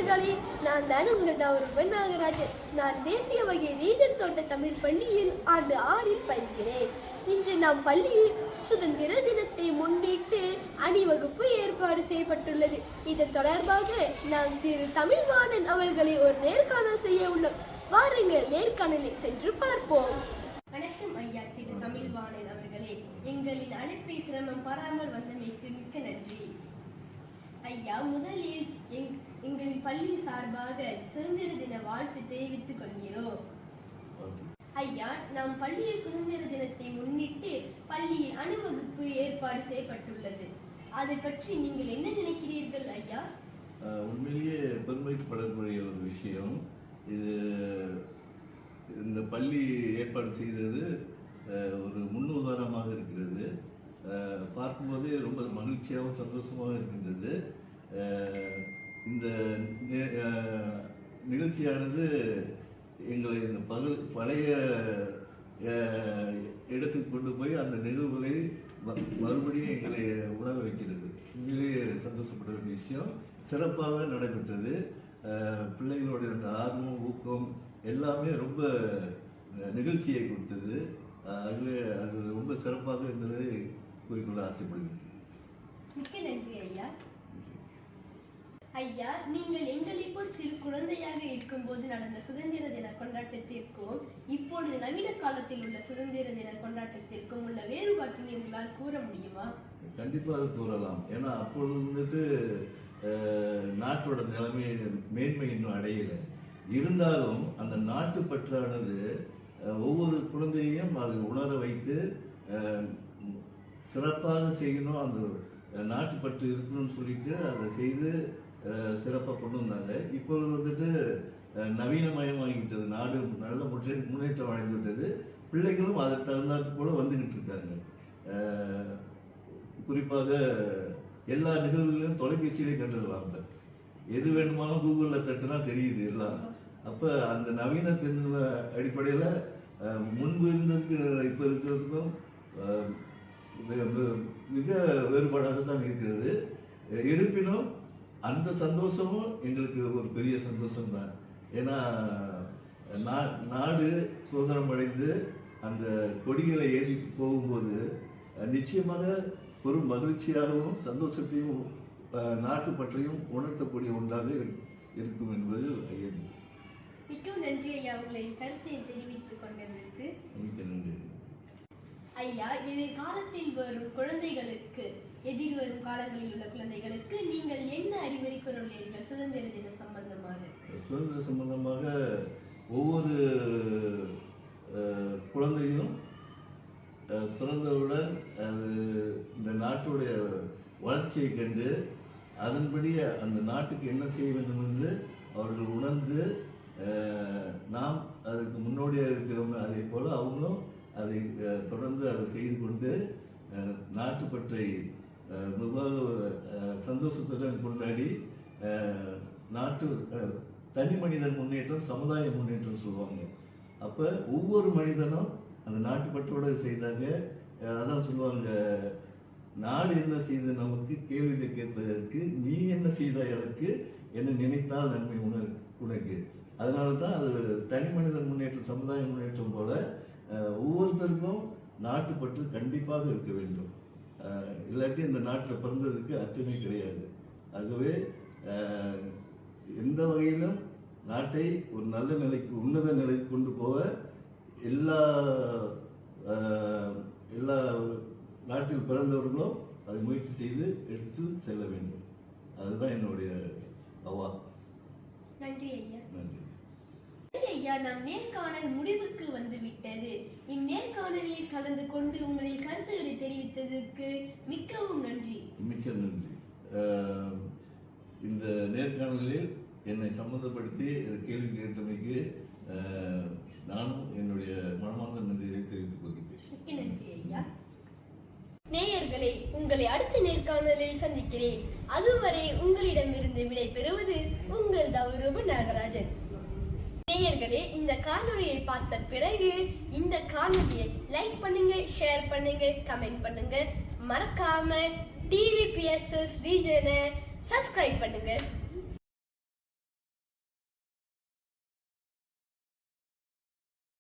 நண்பர்களே, நான் தான் உங்கள் தவறுபன் நாகராஜன். நான் தேசிய வகை ரீஜன் தோட்ட தமிழ் பள்ளியில் ஆண்டு 6இல் பயில்கிறேன். இன்று நாம் பள்ளியில் சுதந்திர தினத்தை முன்னிட்டு அணிவகுப்பு ஏற்பாடு செய்யப்பட்டுள்ளது. இதன் தொடர்பாக நாம் திரு தமிழ்வாணன் அவர்களை ஒரு நேர்காணல் செய்ய உள்ளோம். வாருங்கள், நேர்காணலை சென்று பார்ப்போம். வணக்கம் ஐயா திரு தமிழ்வாணன் அவர்களே, எங்களின் அழைப்பை சிரமம் பாராமல் வந்தமைக்கு மிக்க நன்றி. ஐயா, முதலில் எங்களின் பள்ளி சார்பாக சுதந்திர தின வாழ்த்து தெரிவித்துக் கொள்கிறோம். ஐயா, நாம் பள்ளியில் சுதந்திர தினத்தை முன்னிட்டு பள்ளியில் அணிவகுப்பு ஏற்பாடு செய்யப்பட்டுள்ளது. அதை பற்றி நீங்கள் என்ன நினைக்கிறீர்கள் ஐயா? உண்மையிலேயே பெருமைப்படக்கூடிய ஒரு விஷயம் இது. இந்த பள்ளி ஏற்பாடு செய்தது ஒரு முன்னுதாரணமாக இருக்கிறது. பார்க்கும்போதே ரொம்ப மகிழ்ச்சியாகவும் சந்தோஷமாக இருக்கின்றது. இந்த நிகழ்ச்சியானது எங்களை இந்த பழைய இடத்துக்கு கொண்டு போய் அந்த நிகழ்வுகளை மறுபடியும் எங்களை உணர வைக்கிறது. உண்மையிலேயே சந்தோஷப்பட வேண்டிய விஷயம். சிறப்பாக நடைபெற்றது. பிள்ளைகளுடைய அந்த ஆர்வம், ஊக்கம் எல்லாமே ரொம்ப நிகழ்ச்சியை கொடுத்தது. ஆகவே அது ரொம்ப சிறப்பாக இருந்ததை கூறிக்கொள்ள ஆசைப்படுகிறேன். மிக்க நன்றி ஐயா. ஐயா, நீங்கள் எங்களை போல் சிறு குழந்தையாக இருக்கும்போது நடந்த சுதந்திர தின கொண்டாட்டத்திற்கும் இப்பொழுது நவீன காலத்தில் உள்ள சுதந்திர தின கொண்டாட்டத்திற்கும் உள்ள வேறுபாட்டினை உங்களால் கூற முடியுமா? கண்டிப்பாக கூறலாம். ஏன்னா அப்பொழுது வந்துட்டு நாட்டோட நிலைமை மேன்மை இன்னும் அடையலை. இருந்தாலும் அந்த நாட்டு பற்றானது ஒவ்வொரு குழந்தையையும் அது உணர வைத்து சிறப்பாக செய்யணும், அந்த நாட்டுப்பற்று இருக்கணும்னு சொல்லிட்டு அதை செய்து சிறப்பாக கொண்டு வந்தாங்க. இப்பொழுது வந்துட்டு நவீனமயமாகிவிட்டது. நாடு நல்ல முன்னேற்றம் அடைந்து விட்டது. பிள்ளைகளும் அதை தகுந்தாற் போல வந்துக்கிட்டு இருக்காங்க. குறிப்பாக எல்லா நிகழ்வுகளையும் தொலைபேசியிலே கண்டுடலாம். எது வேணுமாலும் கூகுளில் தட்டுனா தெரியுது எல்லாம். அப்போ அந்த நவீனத்தின் அடிப்படையில் முன்பு இருந்ததுக்கு இப்போ இருக்கிறதுக்கும் மிக வேறுபாடாக தான் இருக்கிறது. இருப்பினும் அந்த சந்தோஷமும் எங்களுக்கு ஒரு பெரிய சந்தோஷம்தான். ஏன்னா நாடு சுதந்திரம் அடைந்து அந்த கொடிகளை ஏறி போகும்போது நிச்சயமாக ஒரு மகிழ்ச்சியாகவும் சந்தோஷத்தையும் நாட்டு பற்றியும் உணர்த்தக்கூடிய ஒன்றாக இருக்கும் என்பதில் ஐயன். மிக்க நன்றி ஐயா, உங்களின் கருத்தை தெரிவித்துக் கொண்டதற்கு. மிக்க நன்றி ஐயா. எதிர்காலத்தில் வரும் குழந்தைகளுக்கு, எதிர்வரும் காலங்களில் உள்ள குழந்தைகளுக்கு நீங்கள் என்ன அறிவுரை கூறுவீர்கள் சுதந்திர தின சம்பந்தமாக? சுதந்திர சம்பந்தமாக ஒவ்வொரு குழந்தையும் பிறந்தவுடன் அது இந்த நாட்டுடைய வளர்ச்சியை கண்டு அதன்படி அந்த நாட்டுக்கு என்ன செய்ய வேண்டும் என்று அவர்கள் உணர்ந்து, நாம் அதுக்கு முன்னோடியாக இருக்கிறவங்க அதே போல் அவங்களும் அதை தொடர்ந்து அதை செய்து கொண்டு நாட்டுப்பற்றை மிக சந்தோஷத்துடன் கொண்டாடி நாட்டு தனி மனிதன் முன்னேற்றம், சமுதாய முன்னேற்றம் சொல்லுவாங்க. அப்போ ஒவ்வொரு மனிதனும் அந்த நாட்டுப்பற்றோடு செய்தாங்க. அதான் சொல்லுவாங்க, நாடு என்ன செய்து நமக்கு கேள்விகள் கேட்பதற்கு, நீ என்ன செய்தாய் அதற்கு, என்ன நினைத்தால் நன்மை உனக்கு. அதனால தான் அது தனி மனிதன் முன்னேற்றம், சமுதாய முன்னேற்றம் போல ஒவ்வொருத்தருக்கும் நாட்டுப்பற்று கண்டிப்பாக இருக்க வேண்டும். இல்லாட்டி இந்த நாட்டில் பிறந்ததுக்கு அர்த்தமே கிடையாது. ஆகவே எந்த வகையிலும் நாட்டை ஒரு நல்ல நிலைக்கு, உன்னத நிலைக்கு கொண்டு போக எல்லா நாட்டில் பிறந்தவர்களும் அதை முயற்சி செய்து எடுத்து செல்ல வேண்டும். அதுதான் என்னுடைய அவா. நன்றி ஐயா. நன்றி ஐயா, நாம் நேர்காணல் முடிவுக்கு வந்துவிட்டது. இந்நேர்காணலில் கலந்து கொண்டு உங்களின் கருத்துக்களை தெரிவித்ததற்கு மிகவும் நன்றி. மிக்க நன்றி. இந்த நேர்காணலில் என்னை சம்மந்தப்படுத்தி கேள்வி கேட்டமைக்கு நானும் என்னுடைய மனமார்ந்த நன்றியை தெரிவித்துக் கொள்கிறேன். மிக்க நன்றி ஐயா. நேயர்களே, உங்களை அடுத்த நேர்காணலில் சந்திக்கிறேன். அதுவரை உங்களிடமிருந்து விடை பெறுவது உங்கள் தவறுபன் நாகராஜன். நேயர்களே, இந்த காணொலியை பார்த்த பிறகு இந்த காணொலியை லைக் பண்ணுங்க, ஷேர் பண்ணுங்க, கமெண்ட் பண்ணுங்க. மறக்காம டிவிபிஎஸ்எஸ் ரீஜனை சப்ஸ்கிரைப் பண்ணுங்க.